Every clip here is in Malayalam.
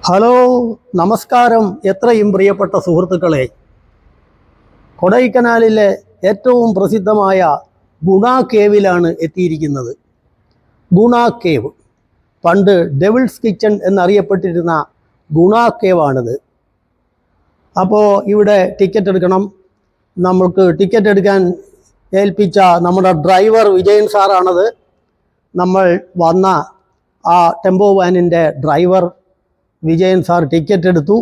ഹലോ, നമസ്കാരം. എത്രയും പ്രിയപ്പെട്ട സുഹൃത്തുക്കളെ, കൊടൈക്കനാലിലെ ഏറ്റവും പ്രസിദ്ധമായ ഗുണ കേവിലാണ് എത്തിയിരിക്കുന്നത്. ഗുണ കേവ് പണ്ട് ഡെവിൾസ് കിച്ചൺ എന്നറിയപ്പെട്ടിരുന്ന ഗുണ കേവാണിത്. അപ്പോൾ ഇവിടെ ടിക്കറ്റ് എടുക്കണം. നമ്മൾക്ക് ടിക്കറ്റ് എടുക്കാൻ ഏൽപ്പിച്ച നമ്മുടെ ഡ്രൈവർ വിജയൻ സാറാണത്. നമ്മൾ വന്ന ആ ടെമ്പോ വാനിൻ്റെ ഡ്രൈവർ വിജയൻ സാർ ടിക്കറ്റ് എടുത്തു.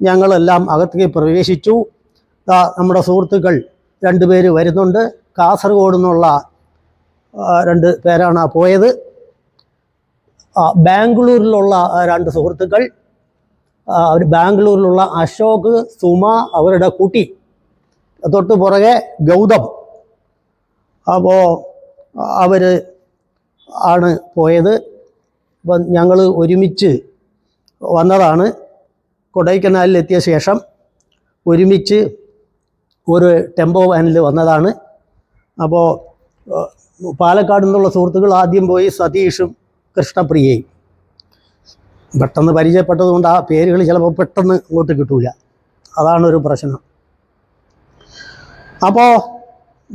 ഞങ്ങളെല്ലാം അകത്തേക്ക് പ്രവേശിച്ചു. നമ്മുടെ സുഹൃത്തുക്കൾ 2 പേര് വരുന്നുണ്ട്. കാസർഗോഡ് നിന്നുള്ള 2 പേരാണ് പോയത്. ബാംഗ്ലൂരിലുള്ള 2 സുഹൃത്തുക്കൾ, അവർ ബാംഗ്ലൂരിലുള്ള അശോക്, സുമ, അവരുടെ കുട്ടി, തൊട്ട് പുറകെ ഗൗതം. അപ്പോൾ അവർ ആണ് പോയത്. അപ്പം ഞങ്ങൾ ഒരുമിച്ച് വന്നതാണ്. കൊടൈക്കനാലിലെത്തിയ ശേഷം ഒരുമിച്ച് ഒരു ടെമ്പോ വാനിൽ വന്നതാണ്. അപ്പോൾ പാലക്കാട് നിന്നുള്ള സുഹൃത്തുക്കൾ ആദ്യം പോയി സതീഷും കൃഷ്ണപ്രിയയും. പെട്ടെന്ന് പരിചയപ്പെട്ടതുകൊണ്ട് ആ പേരുകൾ ചിലപ്പോൾ പെട്ടെന്ന് ഇങ്ങോട്ട് കിട്ടൂല. അതാണൊരു പ്രശ്നം. അപ്പോൾ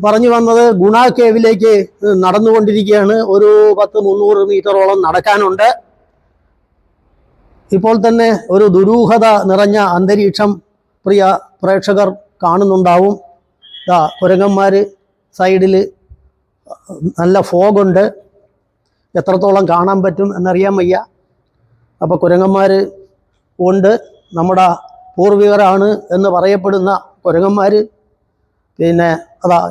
പറഞ്ഞു വന്നത്, ഗുണ കേവിലേക്ക് നടന്നുകൊണ്ടിരിക്കുകയാണ്. ഒരു 100-300 മീറ്ററോളം നടക്കാനുണ്ട്. ഇപ്പോൾ തന്നെ ഒരു ദുരൂഹത നിറഞ്ഞ അന്തരീക്ഷം പ്രിയ പ്രേക്ഷകർ കാണുന്നുണ്ടാവും. കുരങ്ങന്മാർ സൈഡിൽ, നല്ല ഫോഗുണ്ട്. എത്രത്തോളം കാണാൻ പറ്റും എന്നറിയാൻ വയ്യ. അപ്പോൾ കുരങ്ങന്മാർ ഉണ്ട്. നമ്മുടെ പൂർവികരാണ് എന്ന് പറയപ്പെടുന്ന കുരങ്ങന്മാർ. പിന്നെ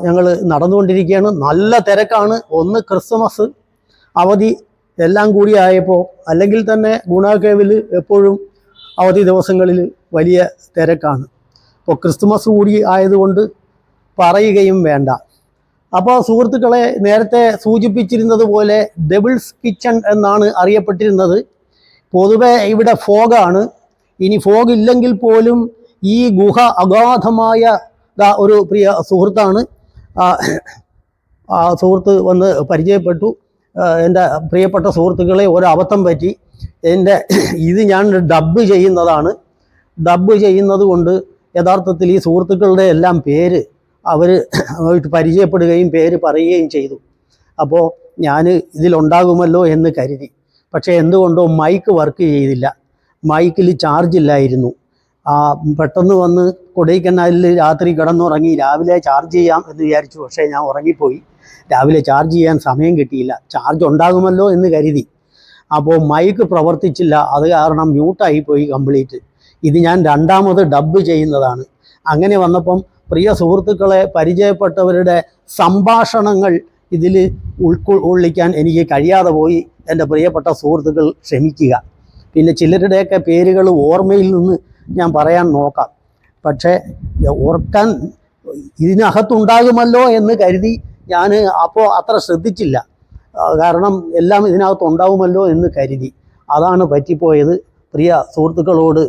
ഞങ്ങൾ നടന്നുകൊണ്ടിരിക്കുകയാണ്. നല്ല തിരക്കാണ്. ഒന്ന് ക്രിസ്മസ് അവധി എല്ലാം കൂടി ആയപ്പോൾ, അല്ലെങ്കിൽ തന്നെ ഗുണ കേവിൽ എപ്പോഴും അവധി ദിവസങ്ങളിൽ വലിയ തിരക്കാണ്. അപ്പോൾ ക്രിസ്മസ് കൂടി ആയതുകൊണ്ട് പറയുകയും വേണ്ട. അപ്പോൾ സുഹൃത്തുക്കളെ, നേരത്തെ സൂചിപ്പിച്ചിരുന്നത് പോലെ ഡെവിൾസ് കിച്ചൺ എന്നാണ് അറിയപ്പെട്ടിരുന്നത്. പൊതുവെ ഇവിടെ ഫോഗാണ്. ഇനി ഫോഗ് ഇല്ലെങ്കിൽ പോലും ഈ ഗുഹ അഗാധമായ ഒരു പ്രിയ സുഹൃത്താണ്. സുഹൃത്ത് വന്ന് പരിചയപ്പെട്ടു. എൻ്റെ പ്രിയപ്പെട്ട സുഹൃത്തുക്കളെ, ഒരബദ്ധം പറ്റി. ഇത് ഞാൻ ഡബ്ബ് ചെയ്യുന്നതാണ്. ഡബ്ബ് ചെയ്യുന്നത് കൊണ്ട് യഥാർത്ഥത്തിൽ ഈ സുഹൃത്തുക്കളുടെ എല്ലാം പേര് അവർ പരിചയപ്പെടുകയും പേര് പറയുകയും ചെയ്തു. അപ്പോൾ ഞാൻ ഇതിലുണ്ടാകുമല്ലോ എന്ന് കരുതി. പക്ഷേ എന്തുകൊണ്ടോ മൈക്ക് വർക്ക് ചെയ്തില്ല. മൈക്കിൽ ചാർജില്ലായിരുന്നു. പെട്ടെന്ന് വന്ന് കൊടൈക്കനാലിൽ രാത്രി കിടന്നുറങ്ങി. രാവിലെ ചാർജ് ചെയ്യാം എന്ന് വിചാരിച്ചു. പക്ഷേ ഞാൻ ഉറങ്ങിപ്പോയി. രാവിലെ ചാർജ് ചെയ്യാൻ സമയം കിട്ടിയില്ല. ചാർജ് ഉണ്ടാകുമല്ലോ എന്ന് കരുതി. അപ്പോൾ മൈക്ക് പ്രവർത്തിച്ചില്ല. അത് കാരണം മ്യൂട്ടായിപ്പോയി കംപ്ലീറ്റ്. ഇത് ഞാൻ രണ്ടാമത് ഡബ്ബ് ചെയ്യുന്നതാണ്. അങ്ങനെ വന്നപ്പം പ്രിയ സുഹൃത്തുക്കളെ, പരിചയപ്പെട്ടവരുടെ സംഭാഷണങ്ങൾ ഇതിൽ ഉൾക്കൊള്ളിക്കാൻ എനിക്ക് കഴിയാതെ പോയി. എൻ്റെ പ്രിയപ്പെട്ട സുഹൃത്തുക്കൾ ക്ഷമിക്കുക. പിന്നെ ചിലരുടെയൊക്കെ പേരുകൾ ഓർമ്മയിൽ നിന്ന് ഞാൻ പറയാൻ നോക്കാം. പക്ഷേ ഓർക്കാൻ ഇതിനകത്തുണ്ടാകുമല്ലോ എന്ന് കരുതി ഞാൻ അപ്പോൾ അത്ര ശ്രദ്ധിച്ചില്ല. കാരണം എല്ലാം ഇതിനകത്തുണ്ടാവുമല്ലോ എന്ന് കരുതി. അതാണ് പറ്റിപ്പോയത്. പ്രിയ സുഹൃത്തുക്കളോട്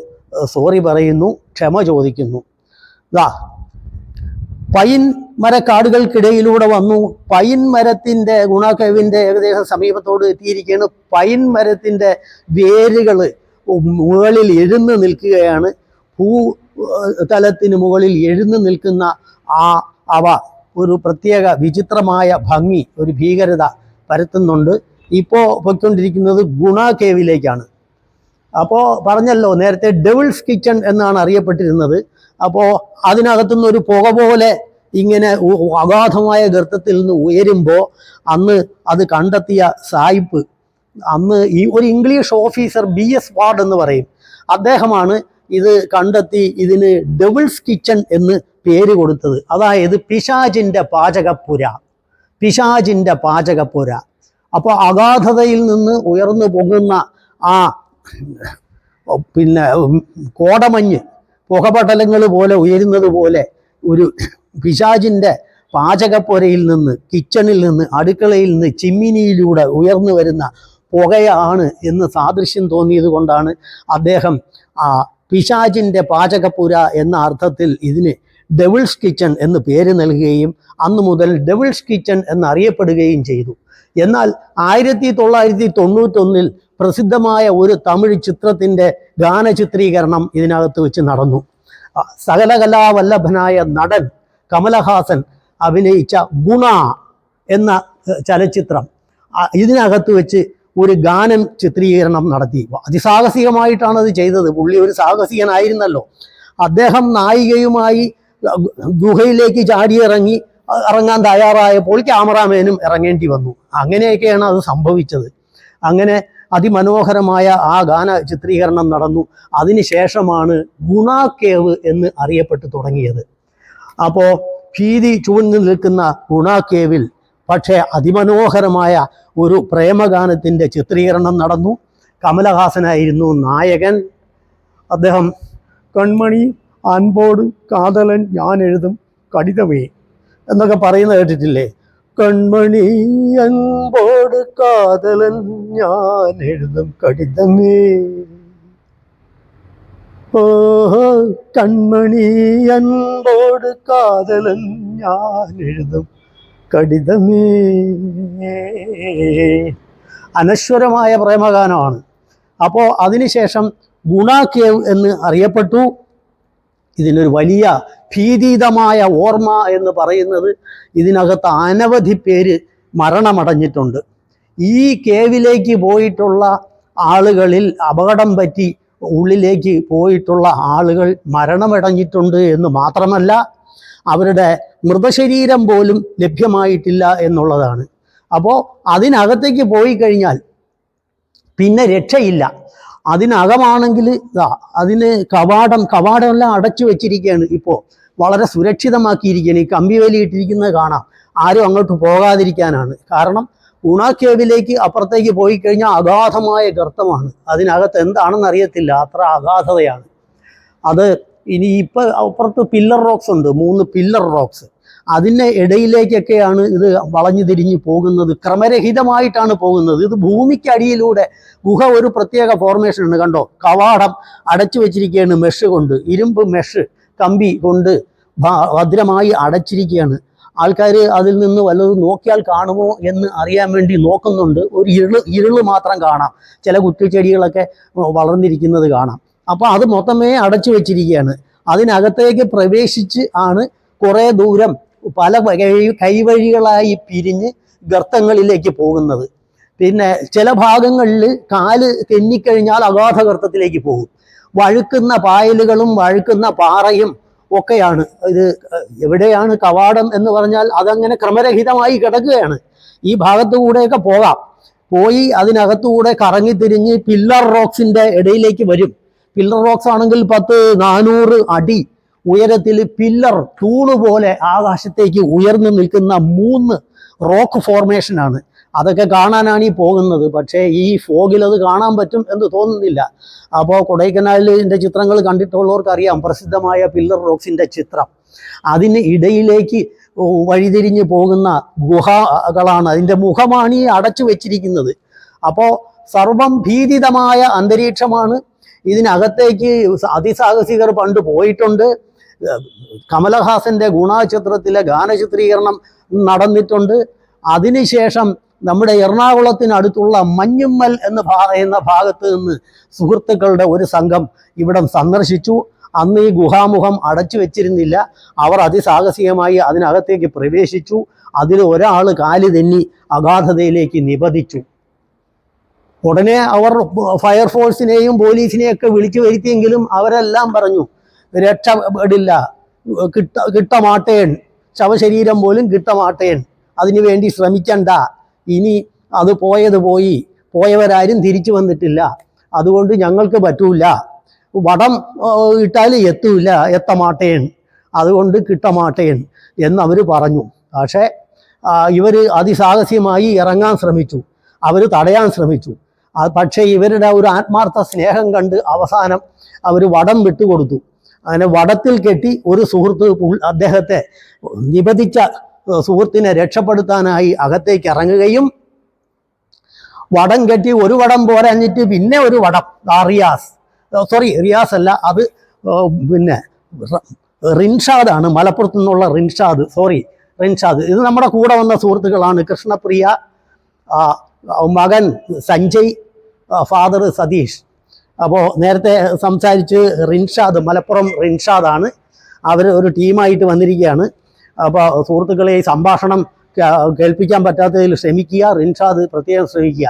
സോറി പറയുന്നു, ക്ഷമ ചോദിക്കുന്നു. പൈൻ മരക്കാടുകൾക്കിടയിലൂടെ വന്നു. പൈൻ മരത്തിൻ്റെ, ഗുണ കേവിൻ്റെ ഏകദേശം സമീപത്തോട് എത്തിയിരിക്കുകയാണ്. പൈൻ മരത്തിൻ്റെ വേരുകൾ മുകളിൽ എഴുന്നു നിൽക്കുകയാണ്. ഭൂതലത്തിന് മുകളിൽ എഴുന്നു നിൽക്കുന്ന അവ ഒരു പ്രത്യേക വിചിത്രമായ ഭംഗി, ഒരു ഭീകരത പരത്തുന്നുണ്ട്. ഇപ്പോൾ പോയിക്കൊണ്ടിരിക്കുന്നത് ഗുണ കേവിലേക്കാണ്. അപ്പോൾ പറഞ്ഞല്ലോ, നേരത്തെ ഡെവിൾസ് കിച്ചൺ എന്നാണ് അറിയപ്പെട്ടിരുന്നത്. അപ്പോൾ അതിനകത്തുനിന്ന് ഒരു പുക പോലെ ഇങ്ങനെ അഗാധമായ ഗർത്തത്തിൽ നിന്ന് ഉയരുമ്പോൾ അന്ന് അത് കണ്ടെത്തിയ സായിപ്പ്, അന്ന് ഈ ഒരു ഇംഗ്ലീഷ് ഓഫീസർ BS വാർഡ് എന്ന് പറയും, അദ്ദേഹമാണ് ഇത് കണ്ടെത്തി ഇതിന് ഡെവിൾസ് കിച്ചൺ എന്ന് പേര് കൊടുത്തത്. അതായത് പിശാചിൻ്റെ പാചകപ്പുര, പിശാചിൻ്റെ പാചകപ്പുര. അപ്പോൾ അഗാധതയിൽ നിന്ന് ഉയർന്നു പൊങ്ങുന്ന പിന്നെ കോടമഞ്ഞ് പുകപടലങ്ങൾ പോലെ ഉയരുന്നത് പോലെ ഒരു പിശാചിൻ്റെ പാചകപ്പുരയിൽ നിന്ന്, കിച്ചണിൽ നിന്ന്, അടുക്കളയിൽ നിന്ന്, ചിമ്മിനിയിലൂടെ ഉയർന്നു വരുന്ന പുകയാണ് എന്ന് സാദൃശ്യം തോന്നിയത് കൊണ്ടാണ് അദ്ദേഹം പിശാചിൻ്റെ പാചകപ്പുര എന്ന അർത്ഥത്തിൽ ഇതിന് ഡെവിൾസ് കിച്ചൺ എന്ന് പേര് നൽകുകയും അന്ന് മുതൽ ഡെവിൾസ് കിച്ചൺ എന്നറിയപ്പെടുകയും ചെയ്തു. എന്നാൽ 1991 പ്രസിദ്ധമായ ഒരു തമിഴ് ചിത്രത്തിൻ്റെ ഗാനചിത്രീകരണം ഇതിനകത്ത് വെച്ച് നടന്നു. സകലകലാവല്ലഭനായ നടൻ കമലഹാസൻ അഭിനയിച്ച ഗുണ എന്ന ചലച്ചിത്രം ഇതിനകത്ത് വെച്ച് ഒരു ഗാനം ചിത്രീകരണം നടത്തി. അതിസാഹസികമായിട്ടാണ് അത് ചെയ്തത്. പുള്ളി ഒരു സാഹസികനായിരുന്നല്ലോ. അദ്ദേഹം നായികയുമായി ഗുഹയിലേക്ക് ഇറങ്ങാൻ തയ്യാറായപ്പോൾ ക്യാമറാമാനും ഇറങ്ങേണ്ടി വന്നു. അങ്ങനെയൊക്കെയാണ് അത് സംഭവിച്ചത്. അങ്ങനെ അതിമനോഹരമായ ആ ഗാന ചിത്രീകരണം നടന്നു. അതിനുശേഷമാണ് ഗുണ കേവ് എന്ന് അറിയപ്പെട്ടു തുടങ്ങിയത്. അപ്പോൾ ഭീതി ചൂഴ്ന്നു നിൽക്കുന്ന ഗുണ കേവിൽ പക്ഷേ അതിമനോഹരമായ ഒരു പ്രേമഗാനത്തിൻ്റെ ചിത്രീകരണം നടന്നു. കമലഹാസനായിരുന്നു നായകൻ. അദ്ദേഹം കൺമണി അൻപോട് കാതലൻ ഞാൻ എഴുതും കടിതമേ എന്നൊക്കെ പറയുന്നത് കേട്ടിട്ടില്ലേ? കൺമണി അൻപോട് കാതലൻ ഞാൻ എഴുതും കടിതമേ, ഓ കൺമണി അൻപോട് കാതലൻ ഞാൻ എഴുതും കടിതമേ. അനശ്വരമായ പ്രേമഗാനമാണ്. അപ്പോൾ അതിനുശേഷം ഗുണ കേവ് എന്ന് അറിയപ്പെട്ടു. ഇതിനൊരു വലിയ ഭീതിതമായ ഓർമ്മ എന്ന് പറയുന്നത് ഇതിനകത്ത് അനവധി പേര് മരണമടഞ്ഞിട്ടുണ്ട്. ഈ കേവിലേക്ക് പോയിട്ടുള്ള ആളുകളിൽ അപകടം പറ്റി ഉള്ളിലേക്ക് പോയിട്ടുള്ള ആളുകൾ മരണമടഞ്ഞിട്ടുണ്ട് എന്ന് മാത്രമല്ല, അവരുടെ മൃതശരീരം പോലും ലഭ്യമായിട്ടില്ല എന്നുള്ളതാണ്. അപ്പോൾ അതിനകത്തേക്ക് പോയി കഴിഞ്ഞാൽ പിന്നെ രക്ഷയില്ല. അതിനകമാണെങ്കിൽ അതിന് കവാടമെല്ലാം അടച്ചു വെച്ചിരിക്കുകയാണ്. ഇപ്പോൾ വളരെ സുരക്ഷിതമാക്കിയിരിക്കുകയാണ്. ഈ കമ്പിവേലി ഇട്ടിരിക്കുന്നത് കാണാം. ആരും അങ്ങോട്ട് പോകാതിരിക്കാനാണ്. കാരണം ഗുണ കേവിലേക്ക് അപ്പുറത്തേക്ക് പോയി കഴിഞ്ഞാൽ അഗാധമായ ഗർത്തമാണ്. അതിനകത്ത് എന്താണെന്ന് അറിയത്തില്ല, അത്ര അഗാധതയാണ് അത്. ഇനി ഇപ്പം അപ്പുറത്ത് പില്ലർ റോക്സ് ഉണ്ട്, 3 പില്ലർ റോക്സ്. അതിൻ്റെ ഇടയിലേക്കൊക്കെയാണ് ഇത് വളഞ്ഞു തിരിഞ്ഞ് പോകുന്നത്. ക്രമരഹിതമായിട്ടാണ് പോകുന്നത്. ഇത് ഭൂമിക്കടിയിലൂടെ ഗുഹ ഒരു പ്രത്യേക ഫോർമേഷൻ ഉണ്ട്, കണ്ടോ? കവാടം അടച്ചു വെച്ചിരിക്കുകയാണ് മെഷ് കൊണ്ട്, ഇരുമ്പ് മെഷ് കമ്പി കൊണ്ട് ഭദ്രമായി അടച്ചിരിക്കുകയാണ്. ആൾക്കാർ അതിൽ നിന്ന് വല്ലതും നോക്കിയാൽ കാണുമോ എന്ന് അറിയാൻ വേണ്ടി നോക്കുന്നുണ്ട്. ഒരു ഇരുള് മാത്രം കാണാം. ചില കുറ്റിച്ചെടികളൊക്കെ വളർന്നിരിക്കുന്നത് കാണാം. അപ്പോൾ അത് മൊത്തമേ അടച്ചു വെച്ചിരിക്കുകയാണ്. അതിനകത്തേക്ക് പ്രവേശിച്ച് ആണ് കുറേ ദൂരം പല കൈവഴികളായി പിരിഞ്ഞ് ഗർത്തങ്ങളിലേക്ക് പോകുന്നത്. പിന്നെ ചില ഭാഗങ്ങളിൽ കാല് തെന്നിക്കഴിഞ്ഞാൽ അഗാധ ഗർത്തത്തിലേക്ക് പോകും. വഴുക്കുന്ന പായലുകളും വഴുക്കുന്ന പാറയും ഒക്കെയാണ് ഇത്. എവിടെയാണ് കവാടം എന്ന് പറഞ്ഞാൽ അതങ്ങനെ ക്രമരഹിതമായി കിടക്കുകയാണ്. ഈ ഭാഗത്തു കൂടെയൊക്കെ പോയി അതിനകത്തുകൂടെ കറങ്ങിത്തിരിഞ്ഞ് പില്ലർ റോക്സിൻ്റെ ഇടയിലേക്ക് വരും. പില്ലർ റോക്സ് ആണെങ്കിൽ 400 അടി ഉയരത്തിൽ പില്ലർ തൂണ് പോലെ ആകാശത്തേക്ക് ഉയർന്നു നിൽക്കുന്ന 3 റോക്ക് ഫോർമേഷനാണ്. അതൊക്കെ കാണാനാണ് ഈ പോകുന്നത്. പക്ഷേ ഈ ഫോഗിൽ അത് കാണാൻ പറ്റും എന്ന് തോന്നുന്നില്ല. അപ്പോൾ കൊടൈക്കനാലിൻ്റെ ചിത്രങ്ങൾ കണ്ടിട്ടുള്ളവർക്കറിയാം പ്രസിദ്ധമായ പില്ലർ റോക്സിൻ്റെ ചിത്രം. അതിന് ഇടയിലേക്ക് വഴിതിരിഞ്ഞ് പോകുന്ന ഗുഹകളാണ്. അതിൻ്റെ മുഖമാണ് ഈ അടച്ചു വെച്ചിരിക്കുന്നത്. അപ്പോൾ സർവം ഭീതിതമായ അന്തരീക്ഷമാണ്. ഇതിനകത്തേക്ക് അതിസാഹസികർ പണ്ട് പോയിട്ടുണ്ട്. കമലഹാസൻ്റെ ഗുണ ചിത്രത്തിലെ ഗാനചിത്രീകരണം നടന്നിട്ടുണ്ട്. അതിനുശേഷം നമ്മുടെ എറണാകുളത്തിനടുത്തുള്ള മഞ്ഞുമ്മൽ എന്ന് പറയുന്ന ഭാഗത്ത് നിന്ന് സുഹൃത്തുക്കളുടെ ഒരു സംഘം ഇവിടം സന്ദർശിച്ചു. അന്ന് ഈ ഗുഹാമുഖം അടച്ചു വെച്ചിരുന്നില്ല. അവർ അതിസാഹസികമായി അതിനകത്തേക്ക് പ്രവേശിച്ചു. അതിൽ ഒരാൾ കാല് തെന്നി അഗാധതയിലേക്ക് നിപതിച്ചു. ഉടനെ അവർ ഫയർഫോഴ്സിനെയും പോലീസിനെയൊക്കെ വിളിച്ചു വരുത്തിയെങ്കിലും അവരെല്ലാം പറഞ്ഞു രക്ഷപ്പെടില്ല, കിട്ടമാട്ടേൻ, ശവശരീരം പോലും കിട്ടമാട്ടേൻ, അതിനു വേണ്ടി ശ്രമിക്കണ്ട, ഇനി അത് പോയവരാരും തിരിച്ചു വന്നിട്ടില്ല, അതുകൊണ്ട് ഞങ്ങൾക്ക് പറ്റൂല, വടം ഇട്ടാൽ എത്തമാട്ടേൻ, അതുകൊണ്ട് കിട്ടമാട്ടേൻ എന്നവർ പറഞ്ഞു. പക്ഷേ ഇവർ അതിസാഹസ്യമായി ഇറങ്ങാൻ ശ്രമിച്ചു, അവർ തടയാൻ ശ്രമിച്ചു. പക്ഷേ ഇവരുടെ ഒരു ആത്മാർത്ഥ സ്നേഹം കണ്ട് അവസാനം അവർ വടം വിട്ടുകൊടുത്തു. അങ്ങനെ വടത്തിൽ കെട്ടി ഒരു സുഹൃത്ത് അദ്ദേഹത്തെ നിബന്ധിച്ച സുഹൃത്തിനെ രക്ഷപ്പെടുത്താനായി അകത്തേക്ക് ഇറങ്ങുകയും വടം കെട്ടി ഒരു വടം പോരാഞ്ഞിട്ട് പിന്നെ ഒരു വടം, റിയാസ് അല്ല, അത് പിന്നെ റിൻഷാദാണ്, മലപ്പുറത്തു നിന്നുള്ള റിൻഷാദ്. ഇത് നമ്മുടെ കൂടെ വന്ന സുഹൃത്തുക്കളാണ്. കൃഷ്ണപ്രിയ, മകൻ സഞ്ജയ്, ഫാദർ സതീഷ്. അപ്പോൾ നേരത്തെ സംസാരിച്ച് റിൻഷാദ്, മലപ്പുറം റിൻഷാദാണ്. അവർ ഒരു ടീമായിട്ട് വന്നിരിക്കുകയാണ്. അപ്പോൾ സുഹൃത്തുക്കളെ ഈ സംഭാഷണം കേൾപ്പിക്കാൻ പറ്റാത്തതിൽ ക്ഷമിക്കുക. റിൻഷാദ് പ്രത്യേകം ശ്രമിക്കുക.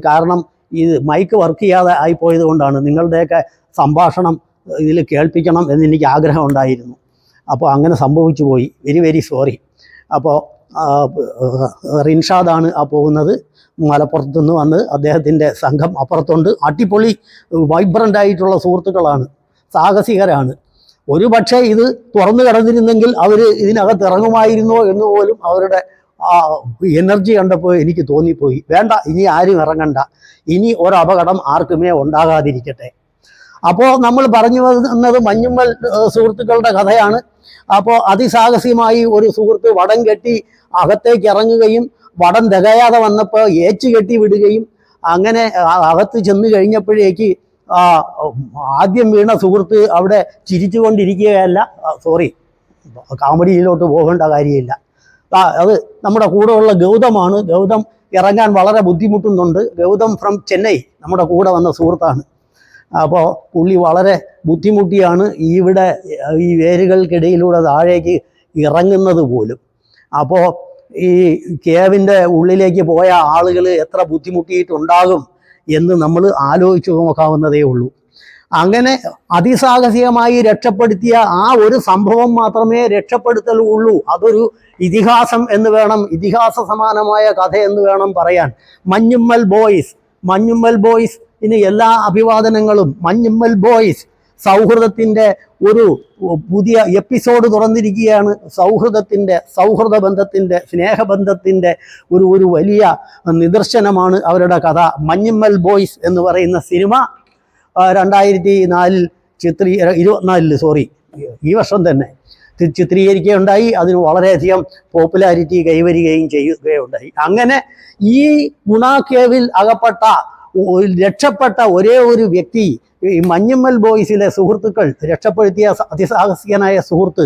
കാരണം ഇത് മൈക്ക് വർക്ക് ചെയ്യാതെ ആയിപ്പോയത് കൊണ്ടാണ്. നിങ്ങളുടെയൊക്കെ സംഭാഷണം ഇതിൽ കേൾപ്പിക്കണം എന്നെനിക്ക് ആഗ്രഹം ഉണ്ടായിരുന്നു. അപ്പോൾ അങ്ങനെ സംഭവിച്ചു പോയി. Very very sorry. അപ്പോൾ റിൻഷാദാണ് ആ പോകുന്നത്. മലപ്പുറത്തു നിന്ന് വന്ന് അദ്ദേഹത്തിൻ്റെ സംഘം അപ്പുറത്തുണ്ട്. അടിപൊളി വൈബ്രൻ്റ് ആയിട്ടുള്ള സുഹൃത്തുക്കളാണ്, സാഹസികരാണ്. ഒരു പക്ഷേ ഇത് തുറന്നു കിടന്നിരുന്നെങ്കിൽ അവർ ഇതിനകത്ത് ഇറങ്ങുമായിരുന്നോ എന്ന് പോലും അവരുടെ എനർജി കണ്ടപ്പോൾ എനിക്ക് തോന്നിപ്പോയി. വേണ്ട, ഇനി ആരും ഇറങ്ങണ്ട, ഇനി ഒരപകടം ആർക്കുമേ ഉണ്ടാകാതിരിക്കട്ടെ. അപ്പോൾ നമ്മൾ പറഞ്ഞു വന്നത് മഞ്ഞുമ്മൽ സുഹൃത്തുക്കളുടെ കഥയാണ്. അപ്പോൾ അതിസാഹസികമായി ഒരു സുഹൃത്ത് വടം കെട്ടി അകത്തേക്ക് ഇറങ്ങുകയും വടം തികയാതെ വന്നപ്പോൾ ഏച്ചു കെട്ടി വിടുകയും അങ്ങനെ അകത്ത് ചെന്ന് കഴിഞ്ഞപ്പോഴേക്ക് ആദ്യം വീണ സുഹൃത്ത് അവിടെ ചിരിച്ചുകൊണ്ടിരിക്കുകയല്ല. സോറി, കോമഡിയിലോട്ട് പോകേണ്ട കാര്യമില്ല. അത് നമ്മുടെ കൂടെയുള്ള ഗൗതമാണ്. ഗൗതം ഇറങ്ങാൻ വളരെ ബുദ്ധിമുട്ടുന്നുണ്ട്. ഗൗതം ഫ്രം ചെന്നൈ നമ്മുടെ കൂടെ വന്ന സുഹൃത്താണ്. അപ്പോൾ പുള്ളി വളരെ ബുദ്ധിമുട്ടിയാണ് ഇവിടെ ഈ വേരുകൾക്കിടയിലൂടെ താഴേക്ക് ഇറങ്ങുന്നത് പോലും. അപ്പോൾ ഈ കേവിൻ്റെ ഉള്ളിലേക്ക് പോയ ആളുകൾ എത്ര ബുദ്ധിമുട്ടിയിട്ടുണ്ടാകും എന്ന് നമ്മൾ ആലോചിച്ച് നോക്കാവുന്നതേ ഉള്ളൂ. അങ്ങനെ അതിസാഹസികമായി രക്ഷപ്പെടുത്തിയ ആ ഒരു സംഭവം മാത്രമേ രക്ഷപ്പെടുത്തലുള്ളൂ. അതൊരു ഇതിഹാസം എന്ന് വേണം, ഇതിഹാസ സമാനമായ കഥ എന്ന് വേണം പറയാൻ. മഞ്ഞുമ്മൽ ബോയ്സ് ഇനി എല്ലാ അഭിവാദനങ്ങളും. മഞ്ഞുമ്മൽ ബോയ്സ് സൗഹൃദത്തിൻ്റെ ഒരു പുതിയ എപ്പിസോഡ് തുറന്നിരിക്കുകയാണ്. സൗഹൃദ ബന്ധത്തിൻ്റെ, സ്നേഹബന്ധത്തിൻ്റെ ഒരു വലിയ നിദർശനമാണ് അവരുടെ കഥ. മഞ്ഞുമ്മൽ ബോയ്സ് എന്ന് പറയുന്ന സിനിമ 2024 ഈ വർഷം തന്നെ ചിത്രീകരിക്കുകയുണ്ടായി. അതിന് വളരെയധികം പോപ്പുലാരിറ്റി കൈവരികയും ചെയ്യുകയുണ്ടായി. അങ്ങനെ ഈ ഗുണ കേവിൽ രക്ഷപ്പെട്ട ഒരേ ഒരു വ്യക്തി, ഈ മഞ്ഞുമ്മൽ ബോയ്സിലെ സുഹൃത്തുക്കൾ രക്ഷപ്പെടുത്തിയ അതിസാഹസികനായ സുഹൃത്ത്,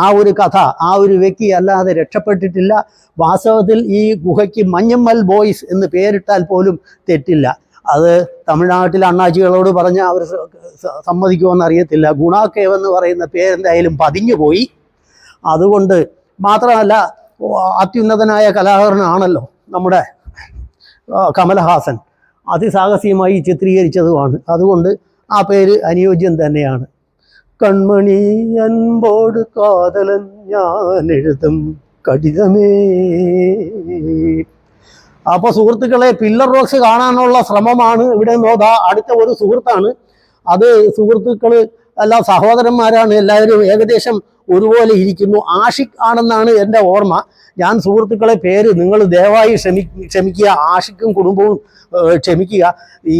ആ ഒരു കഥ, ആ ഒരു വ്യക്തി അല്ലാതെ രക്ഷപ്പെട്ടിട്ടില്ല. വാസ്തവത്തിൽ ഈ ഗുഹയ്ക്ക് മഞ്ഞുമ്മൽ ബോയ്സ് എന്ന് പേരിട്ടാൽ പോലും തെറ്റില്ല. അത് തമിഴ്നാട്ടിലെ അണ്ണാച്ചികളോട് പറഞ്ഞാൽ അവർ സമ്മതിക്കുമെന്ന് അറിയത്തില്ല. ഗുണ കേവ് എന്ന് പറയുന്ന പേരെന്തായാലും പതിഞ്ഞു പോയി. അതുകൊണ്ട് മാത്രമല്ല, അത്യുന്നതനായ കലാകാരനാണല്ലോ നമ്മുടെ കമലഹാസൻ. അതിസാഹസികമായി ചിത്രീകരിച്ചതുമാണ്. അതുകൊണ്ട് ആ പേര് അനുയോജ്യം തന്നെയാണ്. കൺമണി അൻപോട് കാതലൻ ഞാൻ എഴുതും കടിതമേ. അപ്പോൾ സുഹൃത്തുക്കളെ, പില്ലർ റോക്സ് കാണാനുള്ള ശ്രമമാണ് ഇവിടെ നോതാ. അടുത്ത ഒരു സുഹൃത്താണ് അത്. സുഹൃത്തുക്കൾ എല്ലാം സഹോദരന്മാരാണ്, എല്ലാവരും ഏകദേശം ഒരുപോലെ ഇരിക്കുന്നു. ആഷിഖ് ആണെന്നാണ് എൻ്റെ ഓർമ്മ. ഞാൻ സുഹൃത്തുക്കളെ പേര് നിങ്ങൾ ദയവായി ക്ഷമിക്കുക. ആഷിഖും കുടുംബവും ക്ഷമിക്കുക. ഈ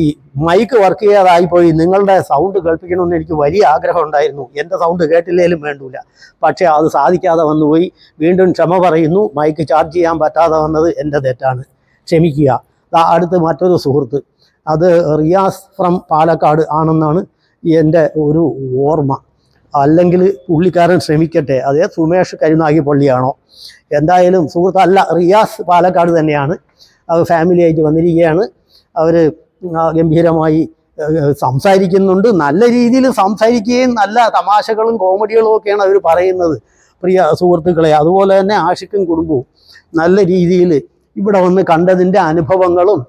മൈക്ക് വർക്ക് ചെയ്യാതായിപ്പോയി. നിങ്ങളുടെ സൗണ്ട് കേൾപ്പിക്കണമെന്ന് എനിക്ക് വലിയ ആഗ്രഹം ഉണ്ടായിരുന്നു. എൻ്റെ സൗണ്ട് കേട്ടില്ലേലും വേണ്ടൂല, പക്ഷേ അത് സാധിക്കാതെ വന്നുപോയി. വീണ്ടും ക്ഷമ പറയുന്നു. മൈക്ക് ചാർജ് ചെയ്യാൻ പറ്റാതെ വന്നത് എൻ്റെ തെറ്റാണ്, ക്ഷമിക്കുക. അടുത്ത് മറ്റൊരു സുഹൃത്ത്, അത് റിയാസ് ഫ്രം പാലക്കാട് ആണെന്നാണ് എൻ്റെ ഒരു ഓർമ്മ. അല്ലെങ്കിൽ പുള്ളിക്കാരൻ ശ്രമിക്കട്ടെ. അതേ സുമേഷ് കരുനാഗിപ്പള്ളിയാണോ? എന്തായാലും സുഹൃത്തല്ല, റിയാസ് പാലക്കാട് തന്നെയാണ്. അത് ഫാമിലിയായിട്ട് വന്നിരിക്കുകയാണ്. അവർ ഗംഭീരമായി സംസാരിക്കുന്നുണ്ട്. നല്ല രീതിയിൽ സംസാരിക്കുകയും നല്ല തമാശകളും കോമഡികളും ഒക്കെയാണ് അവർ പറയുന്നത്, പ്രിയ സുഹൃത്തുക്കളെ. അതുപോലെ തന്നെ ആഷിഖും കുടുംബവും നല്ല രീതിയിൽ ഇവിടെ വന്ന് കണ്ടതിൻ്റെ അനുഭവങ്ങളും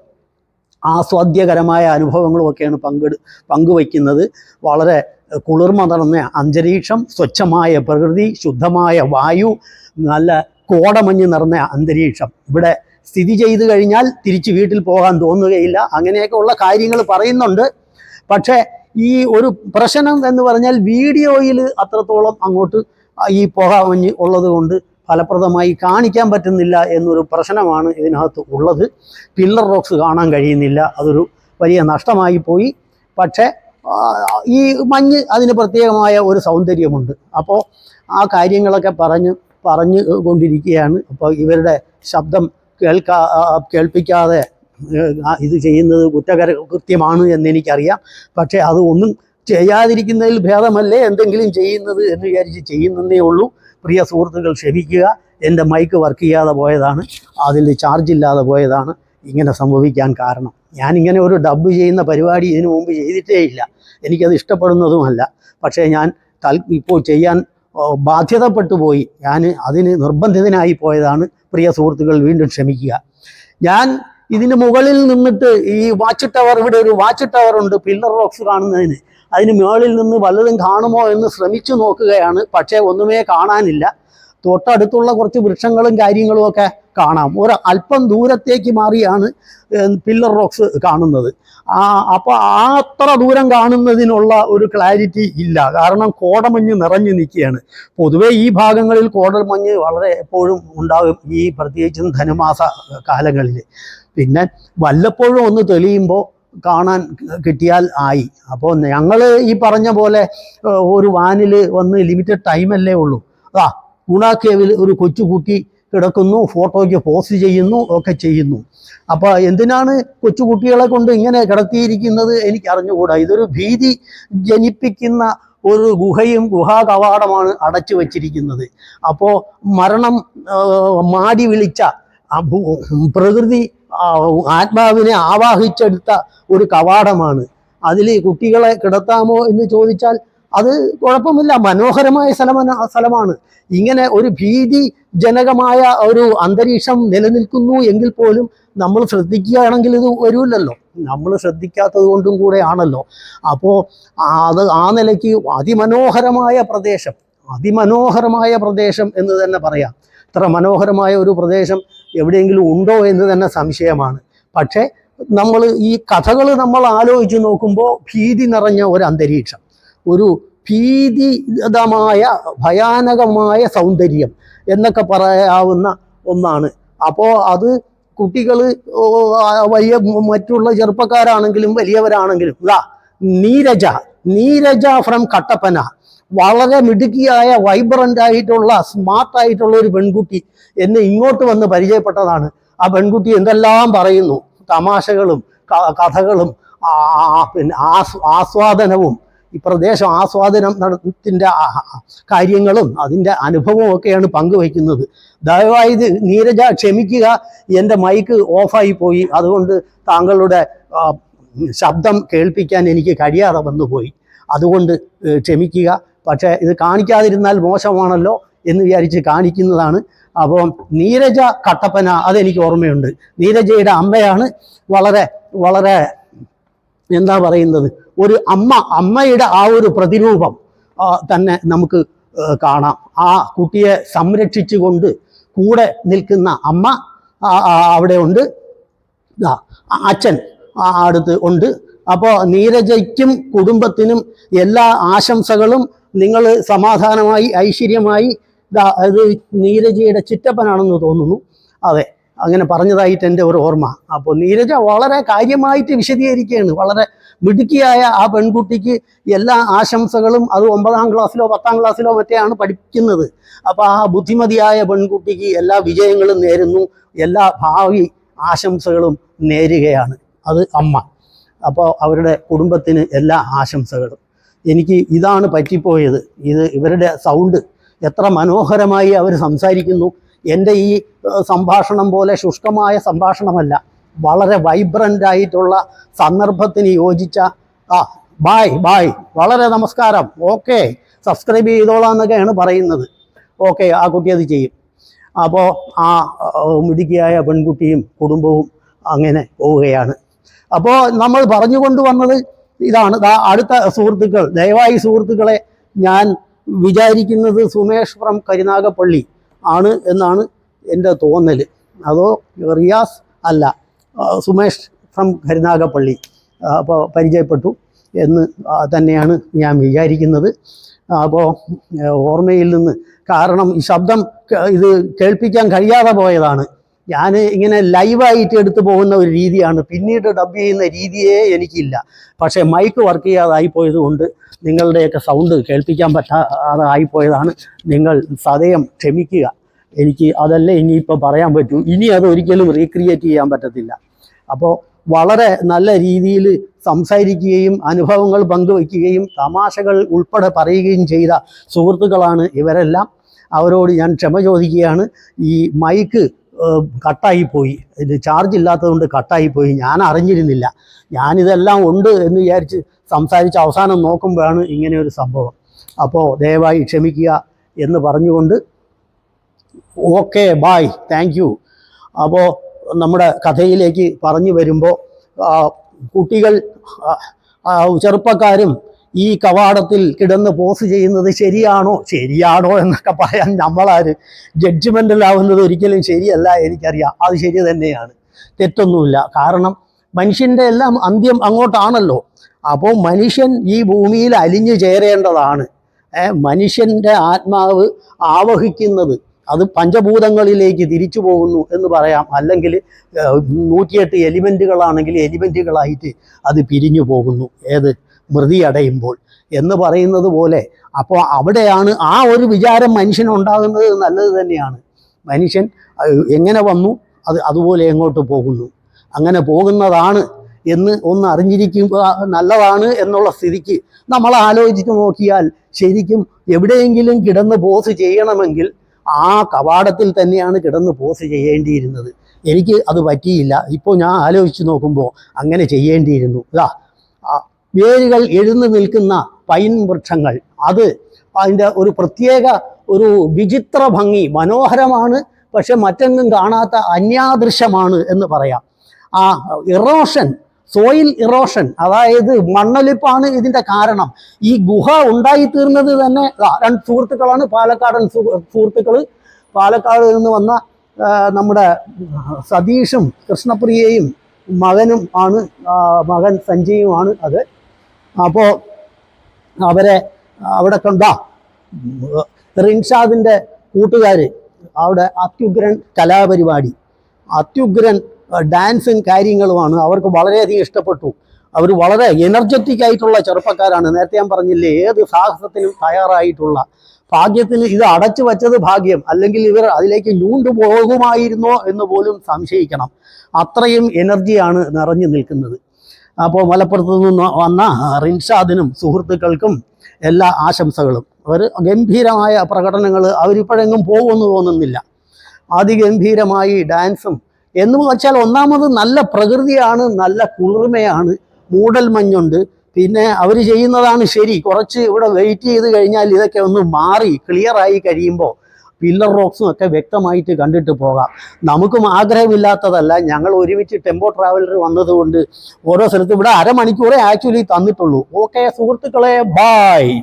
ആസ്വാദ്യകരമായ അനുഭവങ്ങളും ഒക്കെയാണ് പങ്കുവയ്ക്കുന്നത്. വളരെ കുളിർമ നിറഞ്ഞ അന്തരീക്ഷം, സ്വച്ഛമായ പ്രകൃതി, ശുദ്ധമായ വായു, നല്ല കോടമഞ്ഞ് നിറഞ്ഞ അന്തരീക്ഷം ഇവിടെ സ്ഥിതി ചെയ്തു കഴിഞ്ഞാൽ തിരിച്ച് വീട്ടിൽ പോകാൻ തോന്നുകയില്ല. അങ്ങനെയൊക്കെ ഉള്ള കാര്യങ്ങൾ പറയുന്നുണ്ട്. പക്ഷേ ഈ ഒരു പ്രശ്നം എന്ന് പറഞ്ഞാൽ വീഡിയോയിൽ അത്രത്തോളം അങ്ങോട്ട് ഈ പുകമഞ്ഞ് ഉള്ളത് കൊണ്ട് ഫലപ്രദമായി കാണിക്കാൻ പറ്റുന്നില്ല എന്നൊരു പ്രശ്നമാണ് ഇതിനകത്ത് ഉള്ളത്. പില്ലർ റോക്സ് കാണാൻ കഴിയുന്നില്ല, അതൊരു വലിയ നഷ്ടമായി പോയി. പക്ഷേ ഈ മഞ്ഞ് അതിന് പ്രത്യേകമായ ഒരു സൗന്ദര്യമുണ്ട്. അപ്പോൾ ആ കാര്യങ്ങളൊക്കെ പറഞ്ഞു കൊണ്ടിരിക്കുകയാണ്. അപ്പോൾ ഇവരുടെ ശബ്ദം കേൾപ്പിക്കാതെ ഇത് ചെയ്യുന്നത് കുറ്റകൃത്യമാണ് എന്നെനിക്കറിയാം. പക്ഷേ അത് ഒന്നും ചെയ്യാതിരിക്കുന്നതിൽ ഭേദമല്ലേ എന്തെങ്കിലും ചെയ്യുന്നത് എന്ന് വിചാരിച്ച് ചെയ്യുന്നതേ ഉള്ളൂ. പ്രിയ സുഹൃത്തുക്കൾ ക്ഷമിക്കുക. എൻ്റെ മൈക്ക് വർക്ക് ചെയ്യാതെ പോയതാണ്, അതിൽ ചാർജ് ഇല്ലാതെ പോയതാണ് ഇങ്ങനെ സംഭവിക്കാൻ കാരണം. ഞാനിങ്ങനെ ഒരു ഡബ്ബ് ചെയ്യുന്ന പരിപാടി ഇതിനു മുമ്പ് ചെയ്തിട്ടേ ഇല്ല, എനിക്കത് ഇഷ്ടപ്പെടുന്നതുമല്ല. പക്ഷേ ഞാൻ ഇപ്പോൾ ചെയ്യാൻ ബാധ്യതപ്പെട്ടു പോയി, ഞാൻ അതിന് നിർബന്ധിതനായി പോയതാണ്. പ്രിയ സുഹൃത്തുക്കൾ, വീണ്ടും ക്ഷമിക്കുക. ഞാൻ ഇതിന് മുകളിൽ നിന്നിട്ട് ഈ വാച്ച് ടവർ, ഇവിടെ ഒരു വാച്ച് ടവർ ഉണ്ട് പില്ലർ റോക്സ് കാണുന്നതിന്, അതിന് മുകളിൽ നിന്ന് വല്ലതും കാണുമോ എന്ന് ശ്രമിച്ചു നോക്കുകയാണ്. പക്ഷേ ഒന്നുമേ കാണാനില്ല. തൊട്ടടുത്തുള്ള കുറച്ച് വൃക്ഷങ്ങളും കാര്യങ്ങളും ഒക്കെ കാണാം. ഒരു അല്പം ദൂരത്തേക്ക് മാറിയാണ് പില്ലർ റോക്സ് കാണുന്നത്. അപ്പോൾ അത്ര ദൂരം കാണുന്നതിനുള്ള ഒരു ക്ലാരിറ്റി ഇല്ല, കാരണം കോടമഞ്ഞ് നിറഞ്ഞു നിൽക്കുകയാണ്. പൊതുവേ ഈ ഭാഗങ്ങളിൽ കോടമഞ്ഞ് വളരെ എപ്പോഴും ഉണ്ടാകും, ഈ പ്രത്യേകിച്ചും ധനുമാസ കാലങ്ങളിൽ. പിന്നെ വല്ലപ്പോഴും ഒന്ന് തെളിയുമ്പോൾ കാണാൻ കിട്ടിയാൽ ആയി. അപ്പോൾ ഞങ്ങൾ ഈ പറഞ്ഞ പോലെ ഒരു വാനിൽ വന്ന് ലിമിറ്റഡ് ടൈമല്ലേ ഉള്ളൂ. ഗുണ കേവിൽ ഒരു കൊച്ചുകുട്ടി കിടക്കുന്നു, ഫോട്ടോയ്ക്ക് പോസ്റ്റ് ചെയ്യുന്നു, ഒക്കെ ചെയ്യുന്നു. അപ്പോൾ എന്തിനാണ് കൊച്ചുകുട്ടികളെ കൊണ്ട് ഇങ്ങനെ കിടത്തിയിരിക്കുന്നത് എനിക്ക് അറിഞ്ഞുകൂടാ. ഇതൊരു ഭീതി ജനിപ്പിക്കുന്ന ഒരു ഗുഹാ കവാടമാണ് അടച്ചു വച്ചിരിക്കുന്നത്. അപ്പോൾ മരണം മാടി വിളിച്ച പ്രകൃതി ആത്മാവിനെ ആവാഹിച്ചെടുത്ത ഒരു കവാടമാണ്. അതിൽ കുട്ടികളെ കിടത്താമോ എന്ന് ചോദിച്ചാൽ അത് കുഴപ്പമില്ല, മനോഹരമായ സ്ഥലമാണ്. ഇങ്ങനെ ഒരു ഭീതിജനകമായ ഒരു അന്തരീക്ഷം നിലനിൽക്കുന്നു എങ്കിൽ പോലും നമ്മൾ ശ്രദ്ധിക്കുകയാണെങ്കിൽ ഇത് വരില്ലല്ലോ. നമ്മൾ ശ്രദ്ധിക്കാത്തത് കൊണ്ടും കൂടെ ആണല്ലോ. അപ്പോൾ അത് ആ നിലയ്ക്ക് അതിമനോഹരമായ പ്രദേശം എന്ന് തന്നെ പറയാം. ഇത്ര മനോഹരമായ ഒരു പ്രദേശം എവിടെയെങ്കിലും ഉണ്ടോ എന്ന് തന്നെ സംശയമാണ്. പക്ഷേ നമ്മൾ ഈ കഥകൾ നമ്മൾ ആലോചിച്ച് നോക്കുമ്പോൾ ഭീതി നിറഞ്ഞ ഒരു അന്തരീക്ഷം, ഒരു ഭീതിദമായ ഭയാനകമായ സൗന്ദര്യം എന്നൊക്കെ പറയാവുന്ന ഒന്നാണ്. അപ്പോൾ അത് കുട്ടികൾ, വലിയ മറ്റുള്ള ചെറുപ്പക്കാരാണെങ്കിലും വലിയവരാണെങ്കിലും, നീരജ ഫ്രം കട്ടപ്പന, വളരെ മിടുക്കിയായ വൈബ്രൻ്റ് ആയിട്ടുള്ള സ്മാർട്ടായിട്ടുള്ള ഒരു പെൺകുട്ടി എന്നെ ഇങ്ങോട്ട് വന്ന് പരിചയപ്പെട്ടതാണ്. ആ പെൺകുട്ടി എന്തെല്ലാം പറയുന്നു, തമാശകളും കഥകളും പിന്നെ ആസ്വാദനവും, ഈ പ്രദേശം ആസ്വാദനത്തിൻ്റെ കാര്യങ്ങളും അതിൻ്റെ അനുഭവവും ഒക്കെയാണ് പങ്കുവയ്ക്കുന്നത്. ദയവായി നീരജ ക്ഷമിക്കുക, എൻ്റെ മൈക്ക് ഓഫായി പോയി, അതുകൊണ്ട് താങ്കളുടെ ശബ്ദം കേൾപ്പിക്കാൻ എനിക്ക് കഴിയാതെ വന്നുപോയി, അതുകൊണ്ട് ക്ഷമിക്കുക. പക്ഷേ ഇത് കാണിക്കാതിരുന്നാൽ മോശമാണല്ലോ എന്ന് വിചാരിച്ച് കാണിക്കുന്നതാണ്. അപ്പോൾ നീരജ കട്ടപ്പന, അതെനിക്ക് ഓർമ്മയുണ്ട്. നീരജയുടെ അമ്മയാണ്. വളരെ വളരെ എന്താ പറയുന്നത്, ഒരു അമ്മയുടെ ആ ഒരു പ്രതിരൂപം തന്നെ നമുക്ക് കാണാം. ആ കുട്ടിയെ സംരക്ഷിച്ചുകൊണ്ട് കൂടെ നിൽക്കുന്ന അമ്മ അവിടെ ഉണ്ട്, അച്ഛൻ അടുത്ത് ഉണ്ട്. അപ്പോൾ നീരജയ്ക്കും കുടുംബത്തിനും എല്ലാ ആശംസകളും. നിങ്ങൾ സമാധാനമായി ഐശ്വര്യമായി, അത് നീരജയുടെ ചിറ്റപ്പനാണെന്ന് തോന്നുന്നു, അതെ, അങ്ങനെ പറഞ്ഞതായിട്ട് എൻ്റെ ഒരു ഓർമ്മ. അപ്പോൾ നീരജ വളരെ കാര്യമായിട്ട് വിശദീകരിക്കുകയാണ്. വളരെ മിടുക്കിയായ ആ പെൺകുട്ടിക്ക് എല്ലാ ആശംസകളും. അത് 9ാം ക്ലാസ്സിലോ 10ാം ക്ലാസ്സിലോ മറ്റെയാണ് പഠിക്കുന്നത്. അപ്പോൾ ആ ബുദ്ധിമതിയായ പെൺകുട്ടിക്ക് എല്ലാ വിജയങ്ങളും നേരുന്നു, എല്ലാ ഭാവി ആശംസകളും നേരുകയാണ് അത് അമ്മ. അപ്പോൾ അവരുടെ കുടുംബത്തിന് എല്ലാ ആശംസകളും. എനിക്ക് ഇതാണ് പറ്റിപ്പോയത്. ഇവരുടെ സൗണ്ട് എത്ര മനോഹരമായി അവർ സംസാരിക്കുന്നു. എൻ്റെ ഈ സംഭാഷണം പോലെ ശുഷ്കമായ സംഭാഷണമല്ല, വളരെ വൈബ്രൻ്റ് ആയിട്ടുള്ള സന്ദർഭത്തിന് യോജിച്ച ബായ്, വളരെ നമസ്കാരം, ഓക്കെ, സബ്സ്ക്രൈബ് ചെയ്തോളാം എന്നൊക്കെയാണ് പറയുന്നത്. ഓക്കെ, ആ കുട്ടി അത് ചെയ്യും. അപ്പോൾ ആ മിടുക്കിയായ പെൺകുട്ടിയും കുടുംബവും അങ്ങനെ പോവുകയാണ്. അപ്പോൾ നമ്മൾ പറഞ്ഞുകൊണ്ട് വന്നത് ഇതാണ്. അടുത്ത സുഹൃത്തുക്കൾ, ദയവായി സുഹൃത്തുക്കളെ, ഞാൻ വിചാരിക്കുന്നത് സുമേഷ് ഫ്രം കരുനാഗപ്പള്ളി ആണ് എന്നാണ് എൻ്റെ തോന്നൽ. അതോ റിയാസ് അല്ല, സുമേഷ് ഫ്രം കരുനാഗപ്പള്ളി അപ്പോൾ പരിചയപ്പെട്ടു എന്ന് തന്നെയാണ് ഞാൻ വിചാരിക്കുന്നത്. അപ്പോൾ ഓർമ്മയിൽ നിന്ന്, കാരണം ഈ ശബ്ദം ഇത് കേൾപ്പിക്കാൻ കഴിയാതെ പോയതാണ്. ഞാൻ ഇങ്ങനെ ലൈവായിട്ട് എടുത്തു പോകുന്ന ഒരു രീതിയാണ്, പിന്നീട് ഡബ് ചെയ്യുന്ന രീതിയേ എനിക്കില്ല. പക്ഷേ മൈക്ക് വർക്ക് ചെയ്യാതായി പോയത് കൊണ്ട് നിങ്ങളുടെയൊക്കെ സൗണ്ട് കേൾപ്പിക്കാൻ പറ്റാതെ ആയിപ്പോയതാണ്. നിങ്ങൾ സദയം ക്ഷമിക്കുക. എനിക്ക് അതല്ലേ ഇനിയിപ്പോൾ പറയാൻ പറ്റൂ. ഇനി അതൊരിക്കലും റീക്രിയേറ്റ് ചെയ്യാൻ പറ്റത്തില്ല. അപ്പോൾ വളരെ നല്ല രീതിയിൽ സംസാരിക്കുകയും അനുഭവങ്ങൾ പങ്കുവയ്ക്കുകയും തമാശകൾ ഉൾപ്പെടെ പറയുകയും ചെയ്ത സുഹൃത്തുക്കളാണ് ഇവരെല്ലാം. അവരോട് ഞാൻ ക്ഷമ ചോദിക്കുകയാണ്. ഈ മൈക്ക് കട്ടായിപ്പോയി. ഇത് ചാർജ് ഇല്ലാത്തതുകൊണ്ട് കട്ടായിപ്പോയി. ഞാൻ അറിഞ്ഞിരുന്നില്ല. ഞാനിതെല്ലാം ഉണ്ട് എന്ന് വിചാരിച്ച് സംസാരിച്ച് അവസാനം നോക്കുമ്പോഴാണ് ഇങ്ങനെ ഒരു സംഭവം. അപ്പോൾ ദയവായി ക്ഷമിക്കുക എന്ന് പറഞ്ഞുകൊണ്ട് ഓക്കെ ബായ്, താങ്ക് യു. അപ്പോൾ നമ്മുടെ കഥയിലേക്ക് പറഞ്ഞു വരുമ്പോൾ കുട്ടികൾ ചെറുപ്പക്കാരും ഈ കവാടത്തിൽ കിടന്ന് പോസ് ചെയ്യുന്നത് ശരിയാണോ എന്നൊക്കെ പറയാൻ നമ്മളാര് ജഡ്ജ്മെൻറ്റിലാവുന്നത് ഒരിക്കലും ശരിയല്ല. എനിക്കറിയാം അത് ശരി തന്നെയാണ്, തെറ്റൊന്നുമില്ല. കാരണം മനുഷ്യൻ്റെ എല്ലാം അന്ത്യം അങ്ങോട്ടാണല്ലോ. അപ്പോൾ മനുഷ്യൻ ഈ ഭൂമിയിൽ അലിഞ്ഞു ചേരേണ്ടതാണ്. മനുഷ്യൻ്റെ ആത്മാവ് ആവഹിക്കുന്നത് അത് പഞ്ചഭൂതങ്ങളിലേക്ക് തിരിച്ചു പോകുന്നു എന്ന് പറയാം. അല്ലെങ്കിൽ 108 എലിമെൻറ്റുകളാണെങ്കിൽ എലിമെൻറ്റുകളായിട്ട് അത് പിരിഞ്ഞു പോകുന്നു ഏത് മൃതി അടയുമ്പോൾ എന്ന് പറയുന്നത് പോലെ. അപ്പോൾ അവിടെയാണ് ആ ഒരു വിചാരം മനുഷ്യനുണ്ടാകുന്നത്. നല്ലത് തന്നെയാണ്. മനുഷ്യൻ എങ്ങനെ വന്നു അതുപോലെ എങ്ങോട്ട് പോകുന്നു, അങ്ങനെ പോകുന്നതാണ് എന്ന് ഒന്ന് അറിഞ്ഞിരിക്കുക നല്ലതാണ് എന്നുള്ള സ്ഥിതിക്ക് നമ്മൾ ആലോചിച്ച് നോക്കിയാൽ ശരിക്കും എവിടെയെങ്കിലും കിടന്ന് പോസ് ചെയ്യണമെങ്കിൽ ആ കവാടത്തിൽ തന്നെയാണ് കിടന്ന് പോസ് ചെയ്യേണ്ടിയിരുന്നത്. എനിക്ക് അത് പറ്റിയില്ല. ഇപ്പോൾ ഞാൻ ആലോചിച്ച് നോക്കുമ്പോൾ അങ്ങനെ ചെയ്യേണ്ടിയിരുന്നു. വേരുകൾ എഴുന്നു നിൽക്കുന്ന പൈൻ വൃക്ഷങ്ങൾ, അത് അതിൻ്റെ ഒരു പ്രത്യേക ഒരു വിചിത്ര ഭംഗി, മനോഹരമാണ്. പക്ഷെ മറ്റെങ്ങും കാണാത്ത അന്യാദൃശ്യമാണ് എന്ന് പറയാം. ആ ഇറോഷൻ, സോയിൽ ഇറോഷൻ, അതായത് മണ്ണൊലിപ്പാണ് ഇതിൻ്റെ കാരണം. ഈ ഗുഹ ഉണ്ടായിത്തീർന്നത് തന്നെ 2 സുഹൃത്തുക്കളാണ്, പാലക്കാടൻ സുഹൃത്തുക്കൾ. പാലക്കാട് നിന്ന് വന്ന നമ്മുടെ സതീഷും കൃഷ്ണപ്രിയയും മകനും ആണ്, മകൻ സഞ്ജയുമാണ് അത്. അപ്പോൾ അവിടെ കണ്ട റിൻഷാദിൻ്റെ കൂട്ടുകാർ അവിടെ അത്യുഗ്രൻ കലാപരിപാടി, അത്യുഗ്രൻ ഡാൻസും കാര്യങ്ങളുമാണ്. അവർക്ക് വളരെയധികം ഇഷ്ടപ്പെട്ടു. അവർ വളരെ എനർജറ്റിക് ആയിട്ടുള്ള ചെറുപ്പക്കാരാണ്. നേരത്തെ ഞാൻ പറഞ്ഞില്ലേ, ഏത് സാഹസത്തിനും തയ്യാറായിട്ടുള്ള. ഭാഗ്യത്തിന് ഇത് അടച്ചു വച്ചത് ഭാഗ്യം, അല്ലെങ്കിൽ ഇവർ അതിലേക്ക് ഞൂണ്ടു പോകുമായിരുന്നോ എന്ന് പോലും സംശയിക്കണം. അത്രയും എനർജിയാണ് നിറഞ്ഞു നിൽക്കുന്നത്. അപ്പോൾ മലപ്പുറത്ത് നിന്ന് വന്ന റിൻഷാദിനും സുഹൃത്തുക്കൾക്കും എല്ലാ ആശംസകളും. അവർ ഗംഭീരമായ പ്രകടനങ്ങൾ, അവരിപ്പോഴെങ്ങും പോകുമെന്ന് തോന്നുന്നില്ല. അതിഗംഭീരമായി ഡാൻസും എന്ന് വെച്ചാൽ ഒന്നാമത് നല്ല പ്രകൃതിയാണ്, നല്ല കുളിർമയാണ്, മൂടൽ മഞ്ഞുണ്ട്. പിന്നെ അവർ ചെയ്യുന്നതാണ് ശരി. കുറച്ച് ഇവിടെ വെയിറ്റ് ചെയ്ത് കഴിഞ്ഞാൽ ഇതൊക്കെ ഒന്ന് മാറി ക്ലിയറായി കഴിയുമ്പോൾ പില്ലർ റോക്സും ഒക്കെ വ്യക്തമായിട്ട് കണ്ടിട്ട് പോകാം. നമുക്കും ആഗ്രഹമില്ലാത്തതല്ല. ഞങ്ങൾ ഒരുമിച്ച് ടെമ്പോ ട്രാവലർ വന്നതുകൊണ്ട് ഓരോ സ്ഥലത്തും ഇവിടെ അരമണിക്കൂറേ ആക്ച്വലി തന്നിട്ടുള്ളൂ. ഓക്കെ സുഹൃത്തുക്കളെ, ബായ്.